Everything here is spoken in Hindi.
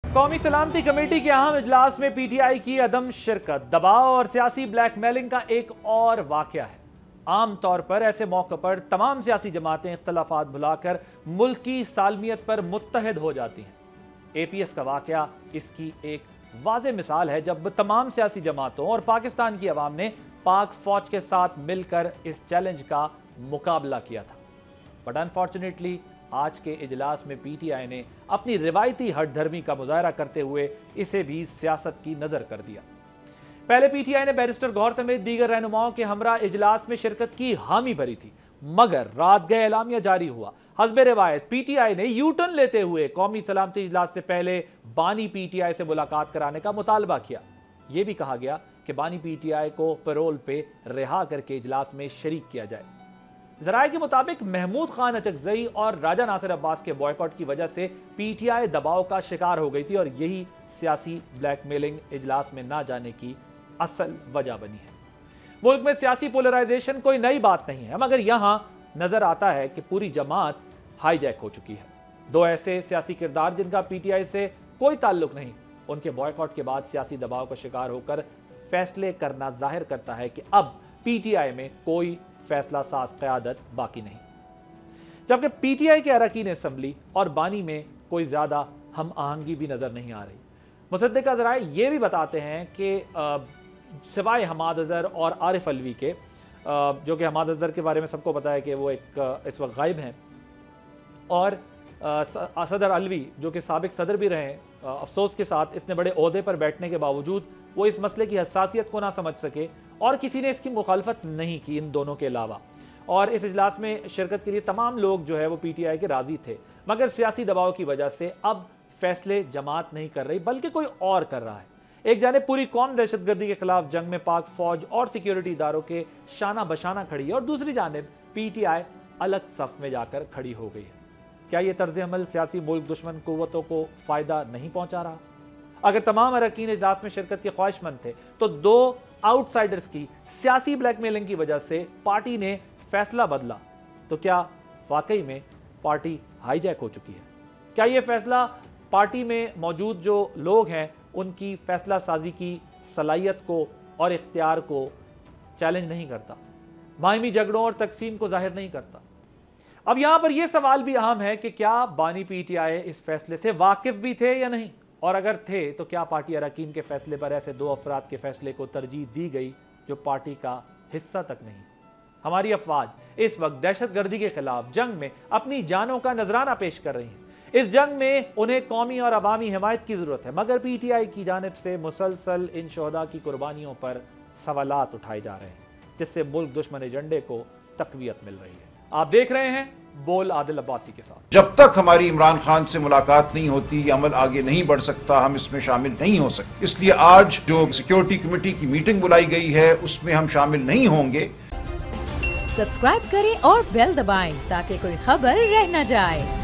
कौमी सलामती कमेटी के अहम इजलास में पीटीआई की अदम शिरकत, दबाव और सियासी ब्लैकमेलिंग का एक और वाकया है। आम तौर पर ऐसे मौके पर तमाम सियासी जमातें इख्तलाफात भुलाकर मुल्क की सालमियत पर मुत्तहिद हो जाती हैं। एपीएस का वाकया इसकी एक वाज़ेह मिसाल है, जब तमाम सियासी जमातों और पाकिस्तान की अवाम ने पाक फौज के साथ मिलकर इस चैलेंज का मुकाबला किया था। बट अनफॉर्चुनेटली आज के इजलास में पीटीआई ने अपनी रिवायती हठधर्मी का मुजाहरा करते हुए इसे भी सियासत की नजर कर दिया। पहले पीटीआई ने बैरिस्टर गौहर समेत दीगर रहनुमाओं के हमरा इजलास में शिरकत की हामी भरी थी, मगर रात गए एलामिया जारी हुआ। हस्बे रिवायत पीटीआई ने यू टर्न लेते हुए कौमी सलामती इजलास से पहले बानी पीटीआई से मुलाकात कराने का मुतालबा किया। यह भी कहा गया कि बानी पीटीआई को पैरोल पे रिहा करके इजलास में शरीक किया जाए। जराये के मुताबिक महमूद खान अचकजई और राजा नासिर अब्बास के बॉयकॉट की वजह से पीटीआई दबाव का शिकार हो गई थी और यही सियासी ब्लैकमेलिंग इजलास में ना जाने की असल वजह बनी है। मुल्क में सियासी पोलराइजेशन कोई नई बात नहीं है, मगर यहां नजर आता है कि पूरी जमात हाईजैक हो चुकी है। दो ऐसे सियासी किरदार जिनका पीटीआई से कोई ताल्लुक नहीं, उनके बॉयकॉट के बाद सियासी दबाव का शिकार होकर फैसले करना जाहिर करता है कि अब पीटीआई में कोई फैसला साज क़यादत बाकी नहीं, जबकि पीटीआई के अरकान असम्बली और बानी में कोई ज्यादा हम आहंगी भी नजर नहीं आ रही। मुसद्दिक़ा ज़राए ये भी बताते हैं कि सिवाय हमाद अज़हर और आरिफ अलवी के, जो कि हमाद अज़हर के बारे में सबको पता है कि वो एक इस वक्त गायब हैं, और सदर अलवी जो कि साबिक सदर भी रहे, अफसोस के साथ इतने बड़े ओहदे पर बैठने के बावजूद वो इस मसले की हसासियत को ना समझ सके और किसी ने इसकी मुखालफत नहीं की इन दोनों के अलावा। और इस इजलास में शिरकत के लिए तमाम लोग जो है वो पीटीआई के राजी थे, मगर सियासी दबाव की वजह से अब फैसले जमात नहीं कर रही बल्कि कोई और कर रहा है। एक जाने पूरी कौम दहशतगर्दी के खिलाफ जंग में पाक फौज और सिक्योरिटी इदारों के शाना बशाना खड़ी है और दूसरी जानिब पीटीआई अलग सफ में जाकर खड़ी हो गई है। क्या यह तर्ज अमल सियासी मुल्क दुश्मन कुव्वतों को फायदा नहीं पहुंचा रहा? अगर तमाम अरकान इजलास में शिरकत के ख्वाहिशमंद थे तो दो आउटसाइडर्स की सियासी ब्लैकमेलिंग की वजह से पार्टी ने फैसला बदला, तो क्या वाकई में पार्टी हाईजैक हो चुकी है? क्या यह फैसला पार्टी में मौजूद जो लोग हैं उनकी फैसला साजी की सलाहियत को और इख्तियार को चैलेंज नहीं करता, बाहिमी झगड़ों और तकसीम को जाहिर नहीं करता? अब यहां पर यह सवाल भी अहम है कि क्या बानी पीटीआई इस फैसले से वाकिफ भी थे या नहीं, और अगर थे तो क्या पार्टी अरकान के फैसले पर ऐसे दो अफराद के फैसले को तरजीह दी गई जो पार्टी का हिस्सा तक नहीं? हमारी अफवाज इस वक्त दहशतगर्दी के खिलाफ जंग में अपनी जानों का नजराना पेश कर रही हैं। इस जंग में उन्हें कौमी और अवामी हिमायत की जरूरत है, मगर पीटीआई की जानिब से मुसलसल इन शोहदा की कुर्बानियों पर सवालात उठाए जा रहे हैं, जिससे मुल्क दुश्मन एजेंडे को तकवीयत मिल रही है। आप देख रहे हैं बोल आदिल अब्बासी के साथ। जब तक हमारी इमरान खान से मुलाकात नहीं होती, ये अमल आगे नहीं बढ़ सकता, हम इसमें शामिल नहीं हो सकते। इसलिए आज जो सिक्योरिटी कमेटी की मीटिंग बुलाई गई है उसमें हम शामिल नहीं होंगे। सब्सक्राइब करें और बेल दबाएं ताकि कोई खबर रह न जाए।